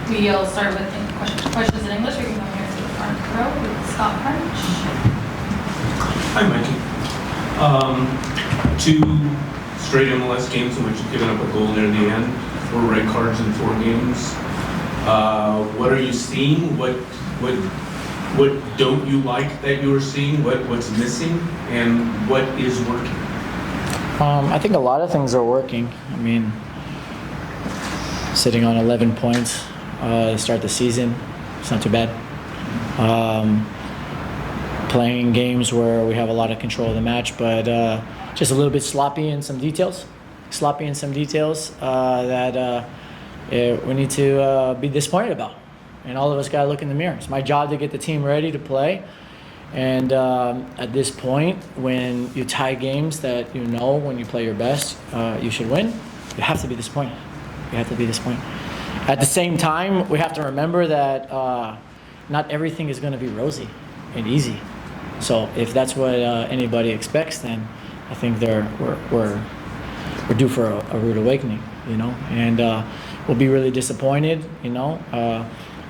We'll start with questions in English. We can go here to the front row with Scott French. Hi, Mikey. Two straight MLS games in which you've given up a goal near the end, 4 red cards in 4 games. What are you seeing? What don't you like that you are seeing? What's missing? And what is working? I think a lot of things are working. I mean, sitting on 11 points to start the season, it's not too bad. Playing games where we have a lot of control of the match, but just a little bit sloppy in some details. That we need to be disappointed about. And all of us got to look in the mirror. It's my job to get the team ready to play. And at this point, when you tie games that you know when you play your best, you should win, you have to be disappointed. At the same time, we have to remember that not everything is going to be rosy and easy. So if that's what anybody expects, then I think we're due for a rude awakening, and we'll be really disappointed,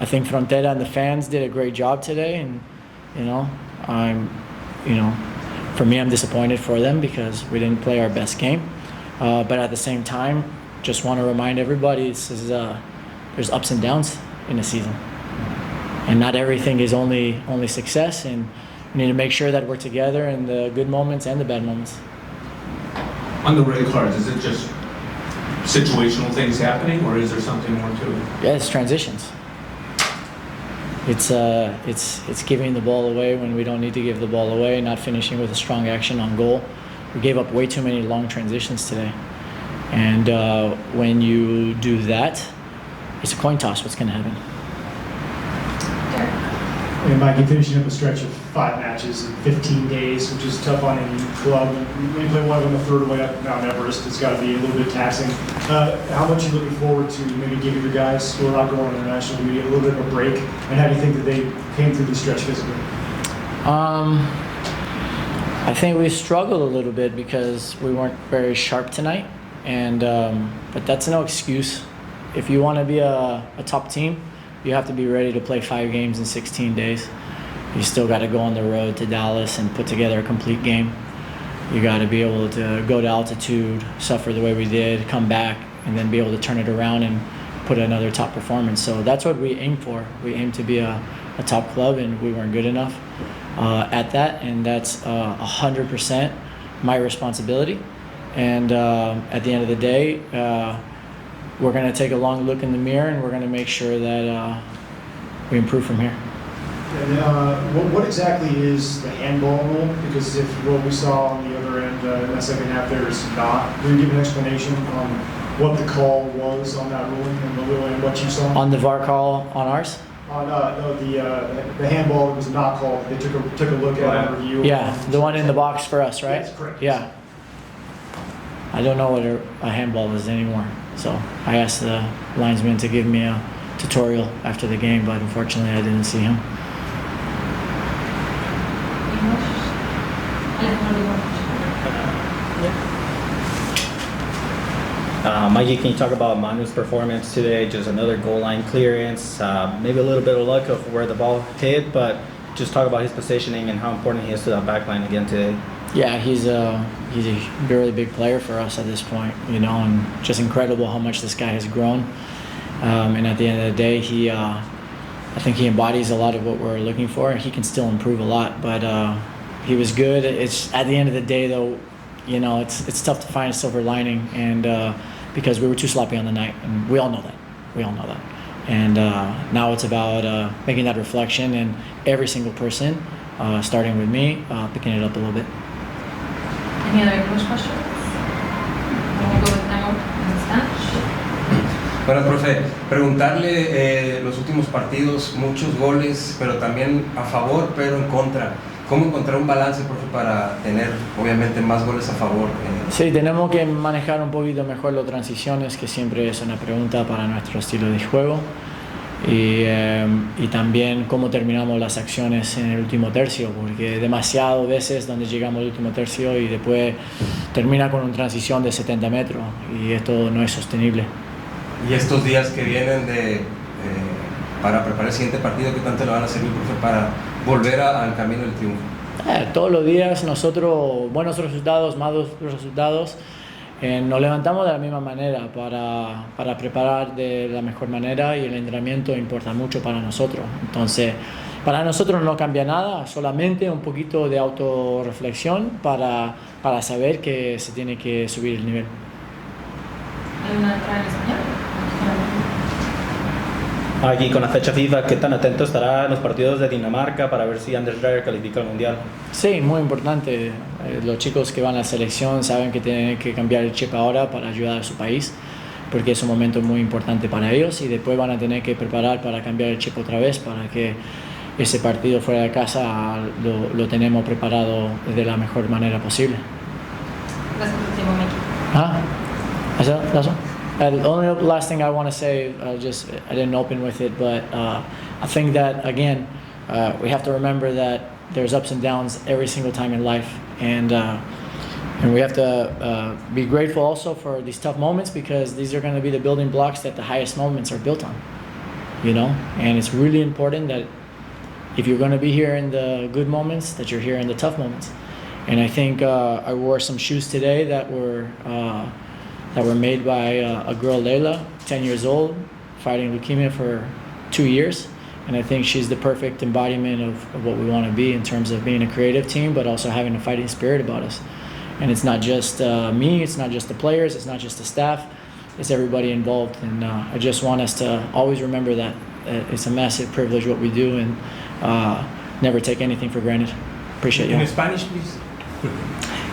I think Frontera and the fans did a great job today, and for me, I'm disappointed for them because we didn't play our best game. But at the same time, just want to remind everybody, there's ups and downs in a season, and not everything is only success. And we need to make sure that we're together in the good moments and the bad moments. On the red cards, is it just situational things happening, or is there something more to it? Yeah, it's transitions. It's giving the ball away when we don't need to give the ball away, not finishing with a strong action on goal. We gave up way too many long transitions today. And when you do that, it's a coin toss what's going to happen. And Mikey, finishing up a stretch of 5 matches in 15 days, which is tough on any club. When you play one of them the third way up Mount Everest, it's got to be a little bit taxing. How much are you looking forward to maybe giving your guys who are not going international maybe a little bit of a break? And how do you think that they came through the stretch physically? I think we struggled a little bit because we weren't very sharp tonight, and but that's no excuse. If you want to be a top team, you have to be ready to play 5 games in 16 days. You still got to go on the road to Dallas and put together a complete game. You got to be able to go to altitude, suffer the way we did, come back, and then be able to turn it around and put another top performance. So that's what we aim for. We aim to be a top club, and we weren't good enough at that, and that's 100% my responsibility. And at the end of the day, we're going to take a long look in the mirror, and we're going to make sure that we improve from here. And what exactly is the handball rule? Because if what we saw on the other end in that second half there is not, can you give an explanation on what the call was on that ruling and what you saw? On the VAR call on ours? On the handball that was not called. They took a look at it, review. Yeah, the one in the box for us, right? Yes, correct. Yeah. I don't know what a handball is anymore. So I asked the linesman to give me a tutorial after the game, but unfortunately I didn't see him. Mikey, can you talk about Manu's performance today? Just another goal line clearance, maybe a little bit of luck of where the ball hit, but just talk about his positioning and how important he is to that back line again today. Yeah, he's a really big player for us at this point, and just incredible how much this guy has grown. And at the end of the day, I think he embodies a lot of what we're looking for. He can still improve a lot, but he was good. It's at the end of the day, though, it's tough to find a silver lining, and because we were too sloppy on the night, and we all know that. And now it's about making that reflection, and every single person, starting with me, picking it up a little bit. Any other English questions? We'll go with Memo in Spanish. Bueno, profe, preguntarle los últimos partidos, muchos goles, pero también a favor, pero en contra. ¿Cómo encontrar un balance, profe, para tener, obviamente, más goles a favor? Sí, tenemos que manejar un poquito mejor las transiciones, que siempre es una pregunta para nuestro estilo de juego. Y también cómo terminamos las acciones en el último tercio, porque demasiadas veces donde llegamos al último tercio y después termina con una transición de 70 metros, y esto no es sostenible. Y estos días que vienen de para preparar el siguiente partido? ¿Qué tanto le van a servir, profe, para volver al camino del triunfo? Todos los días nosotros, buenos resultados, malos resultados, nos levantamos de la misma manera para preparar de la mejor manera, y el entrenamiento importa mucho para nosotros. Entonces, para nosotros no cambia nada, solamente un poquito de autorreflexión para saber que se tiene que subir el nivel. ¿Hay una entrada en español? Aquí con la fecha FIFA, ¿qué tan atento estará en los partidos de Dinamarca para ver si Anders Dreyer califica al Mundial? Sí, muy importante. Los chicos que van a la selección saben que tienen que cambiar el chip ahora para ayudar a su país, porque es un momento muy importante para ellos, y después van a tener que preparar para cambiar el chip otra vez, para que ese partido fuera de casa lo tenemos preparado de la mejor manera posible. Gracias por tu tiempo, Mikey. That's all? The only last thing I want to say, I didn't open with it, but I think that, again, we have to remember that there's ups and downs every single time in life, and we have to be grateful also for these tough moments, because these are going to be the building blocks that the highest moments are built on, and it's really important that if you're going to be here in the good moments, that you're here in the tough moments. And I think I wore some shoes today that were made by a girl, Layla, 10 years old, fighting leukemia for 2 years. And I think she's the perfect embodiment of what we want to be in terms of being a creative team, but also having a fighting spirit about us. And it's not just me, it's not just the players, it's not just the staff, it's everybody involved. And I just want us to always remember that it's a massive privilege what we do, and never take anything for granted. Appreciate you. In Spanish, please.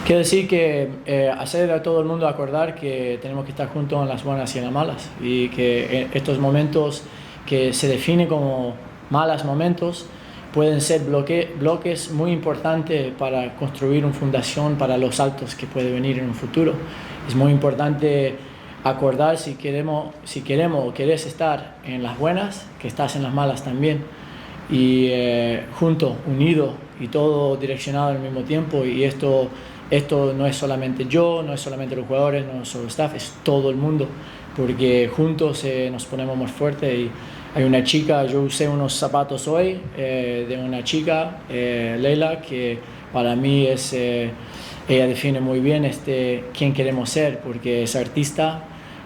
Quiero decir que hacer a todo el mundo acordar que tenemos que estar juntos en las buenas y en las malas, y que estos momentos que se definen como malos momentos pueden ser bloques muy importantes para construir una fundación para los saltos que puede venir en un futuro. Es muy importante acordar si queremos o querés estar en las buenas, que estás en las malas también, y juntos, unidos y todo direccionado al mismo tiempo. Y esto no es solamente yo, no es solamente los jugadores, no es solo el staff, es todo el mundo, porque juntos nos ponemos más fuertes. Y hay una chica, yo usé unos zapatos hoy de una chica, Leila, que para mí ella define muy bien quién queremos ser, porque es artista,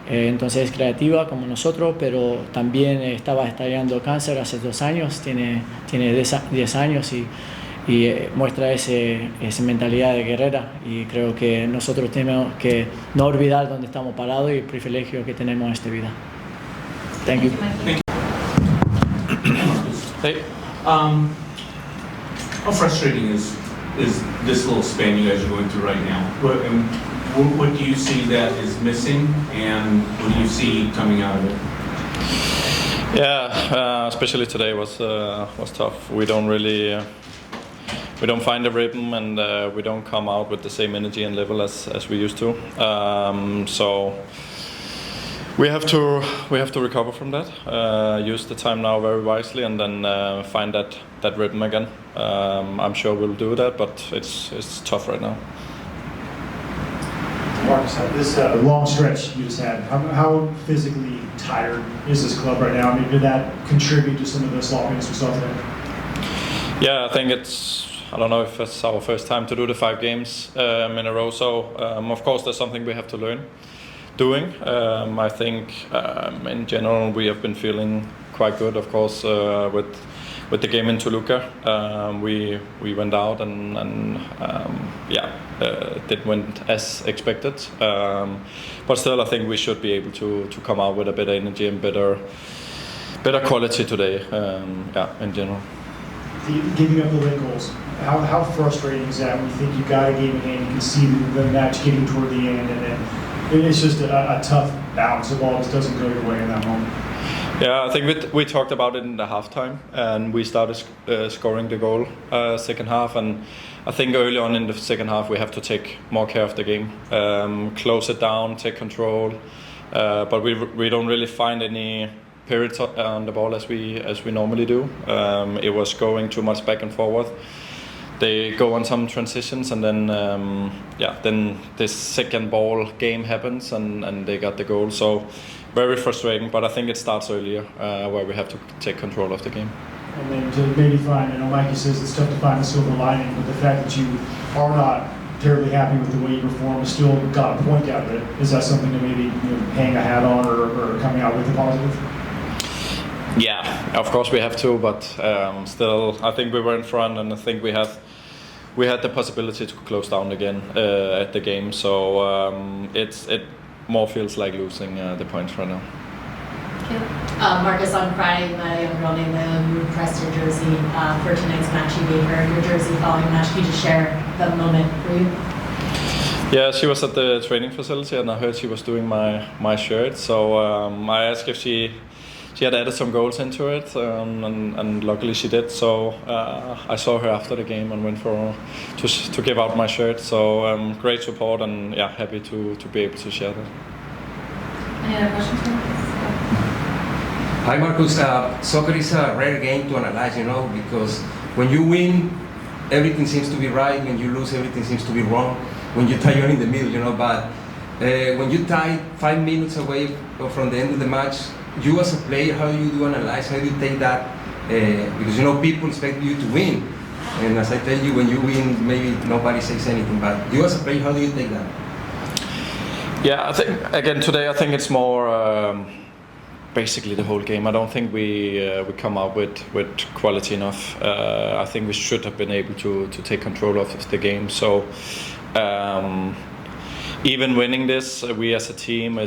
entonces es creativa como nosotros, pero también estaba estallando cáncer hace 2 años, tiene 10 años, y muestra esa mentalidad de guerrera, y creo que nosotros tenemos que no olvidar dónde estamos parados y el privilegio que tenemos en esta vida. Thank you. Hey, how frustrating is this little span you guys are going through right now? What do you see that is missing, and what do you see coming out of it? Yeah, especially today was tough. We don't really we don't find a rhythm, and we don't come out with the same energy and level as we used to. So we have to recover from that. Use the time now very wisely, and then find that rhythm again. I'm sure we'll do that, but it's tough right now. Marcus, this long stretch you just had, how physically tired is this club right now? I mean, did that contribute to some of the sloppiness we saw today? Yeah, I think I don't know if it's our first time to do the 5 games in a row, so of course there's something we have to learn doing. I think in general we have been feeling quite good, of course, with the game in Toluca. We went out and didn't win as expected, but still I think we should be able to come out with a better energy and better quality today, in general. Giving up the late goals, how frustrating is that when you think you got a game in hand, you can see the match getting toward the end, and then it's just a tough bounce. The ball just doesn't go your way in that moment. Yeah, I think we talked about it in the halftime, and we started scoring the goal second half, and I think early on in the second half we have to take more care of the game, close it down, take control, but we don't really find any periods on the ball as we normally do. It was going too much back and forward. They go on some transitions, and then this second ball game happens, and they got the goal. So very frustrating. But I think it starts earlier, where we have to take control of the game. And then to maybe find, I know Mikey says it's tough to find the silver lining, but the fact that you are not terribly happy with the way you perform, still got a point out of it. Is that something to maybe hang a hat on or coming out with a positive? Yeah, of course we have to, but still, I think we were in front, and I think we had the possibility to close down again at the game. So it more feels like losing the points right now. Marcus, on Friday, you met a young girl named Layla who pressed your jersey for tonight's match. You gave her your jersey following the match. Can you just share that moment for you? Yeah, she was at the training facility, and I heard she was doing my shirt. So I asked if she had added some goals into it, and luckily she did. So I saw her after the game and went to give out my shirt. So great support, and yeah, happy to be able to share that. Any other questions for Marcus? Hi Marcus, soccer is a rare game to analyze, because when you win, everything seems to be right. When you lose, everything seems to be wrong. When you tie, you're in the middle, but when you tie 5 minutes away from the end of the match, you as a player, how do you analyze, how do you take that? Because people expect you to win. And as I tell you, when you win, maybe nobody says anything, but you as a player, how do you take that? Yeah, I think, again, today I think it's more basically the whole game. I don't think we come out with quality enough. I think we should have been able to take control of the game. So even winning this, we as a team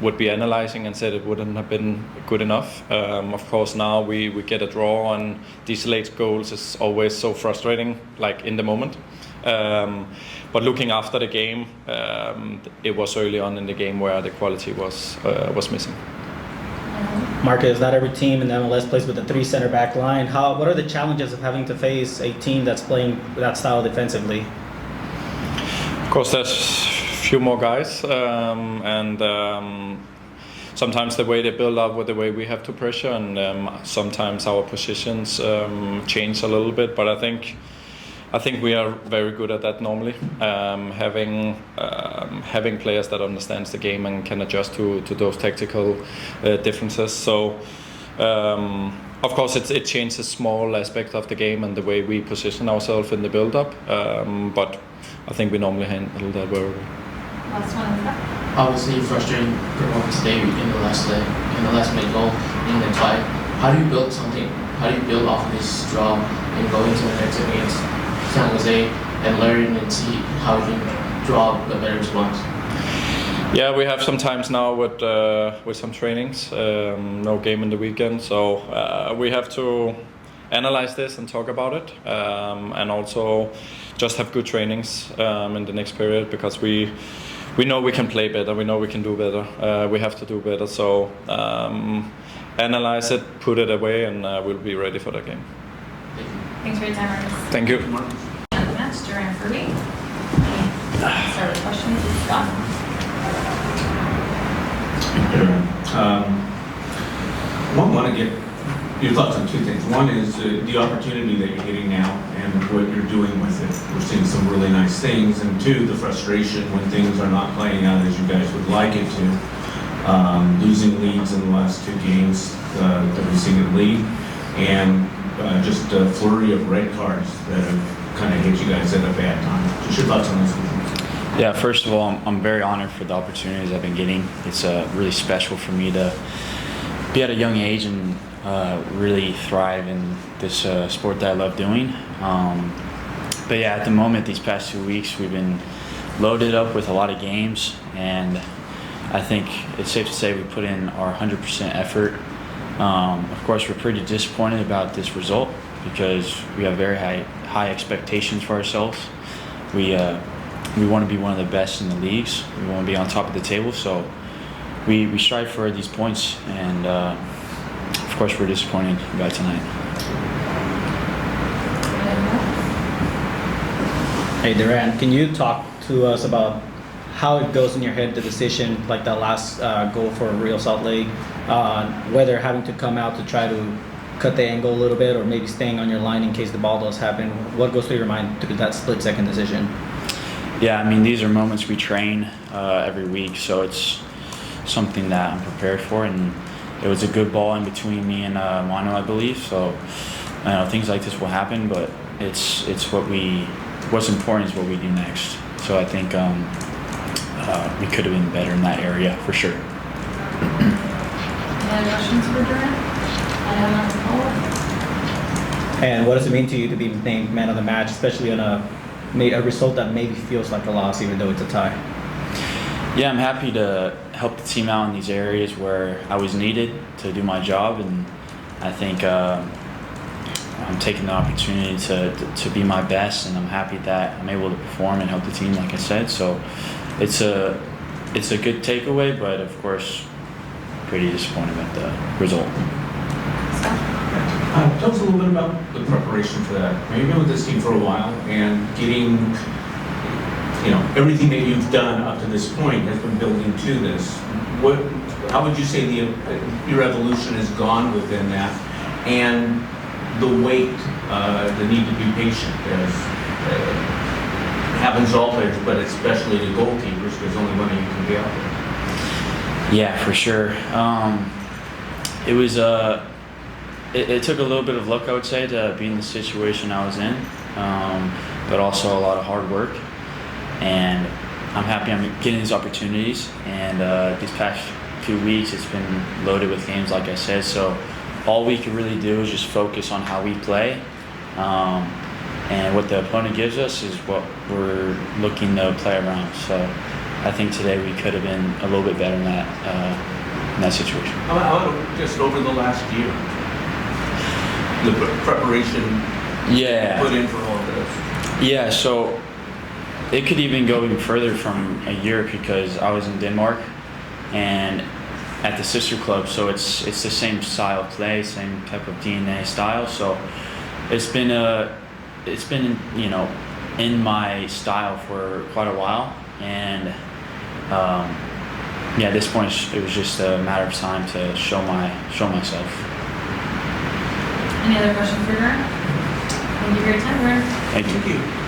would be analyzing and said it wouldn't have been good enough. Of course, now we get a draw, and these late goals is always so frustrating, like in the moment. But looking after the game, it was early on in the game where the quality was missing. Marcus, not every team in the MLS plays with a 3 center back line. What are the challenges of having to face a team that's playing that style defensively? Of course, there's a few more guys, and sometimes the way they build up with the way we have to pressure, and sometimes our positions change a little bit. But I think we are very good at that normally, having players that understands the game and can adjust to those tactical differences. So of course it changes small aspects of the game and the way we position ourselves in the build-up, but I think we normally handle that very well. Last one is that. Obviously, frustrating performance today in the last minute goal in the tie. How do you build something? How do you build off of this draw and go into the next game against San Jose and learn and see how we can draw a better response? Yeah, we have some times now with some trainings, no game in the weekend, so we have to analyze this and talk about it, and also just have good trainings in the next period, because we know we can play better, we know we can do better, we have to do better. So analyze it, put it away, and we'll be ready for that game. Thanks for your time, Marcus. Thank you. And the match, Duran Ferree. Start with questions with Scott. I want to get your thoughts on 2 things. One is the opportunity that you're getting now and what you're doing with it. We're seeing some really nice things. And 2, the frustration when things are not playing out as you guys would like it to. Losing leads in the last 2 games that we've seen in the league. And just a flurry of red cards that have kind of hit you guys at a bad time. Just your thoughts on those 2 things. Yeah, first of all, I'm very honored for the opportunities I've been getting. It's really special for me to be at a young age and really thrive in this sport that I love doing. But yeah, at the moment, these past 2 weeks, we've been loaded up with a lot of games, and I think it's safe to say we put in our 100% effort. Of course, we're pretty disappointed about this result because we have very high expectations for ourselves. We want to be one of the best in the leagues. We want to be on top of the table, so we strive for these points, and of course we're disappointed about tonight. Hey Duran, can you talk to us about how it goes in your head, the decision, like that last goal for Real Salt Lake, whether having to come out to try to cut the angle a little bit or maybe staying on your line in case the ball does happen? What goes through your mind through that split-second decision? Yeah, I mean, these are moments we train every week, so something that I'm prepared for, and it was a good ball in between me and Manuel, I believe. So things like this will happen, but it's what's important is what we do next. So I think we could have been better in that area for sure. Any other questions for Duran? I have not follow-up. And what does it mean to you to be named man of the match, especially on a result that maybe feels like a loss, even though it's a tie? Yeah, I'm happy to help the team out in these areas where I was needed to do my job, and I think I'm taking the opportunity to be my best, and I'm happy that I'm able to perform and help the team, like I said. So it's a good takeaway, but of course, pretty disappointed with the result. Tell us a little bit about the preparation for that. Now, you've been with this team for a while, and getting, everything that you've done up to this point has been building to this. How would you say your evolution has gone within that, and the weight, the need to be patient, as happens to all players, but especially the goalkeepers, because only one of you can be out there. Yeah, for sure. It was it took a little bit of luck, I would say, to be in the situation I was in, but also a lot of hard work. And I'm happy I'm getting these opportunities. And these past few weeks, it's been loaded with games, like I said. So all we can really do is just focus on how we play. And what the opponent gives us is what we're looking to play around. So I think today we could have been a little bit better in that situation. How about just over the last year? The preparation put in for all of this? Yeah, so it could even go even further from a year, because I was in Denmark and at the sister club, so it's the same style of play, same type of DNA style. So it's been in my style for quite a while, and at this point it was just a matter of time to show myself. Any other questions for Duran? Thank you for your time, Duran. Thank you. Thank you.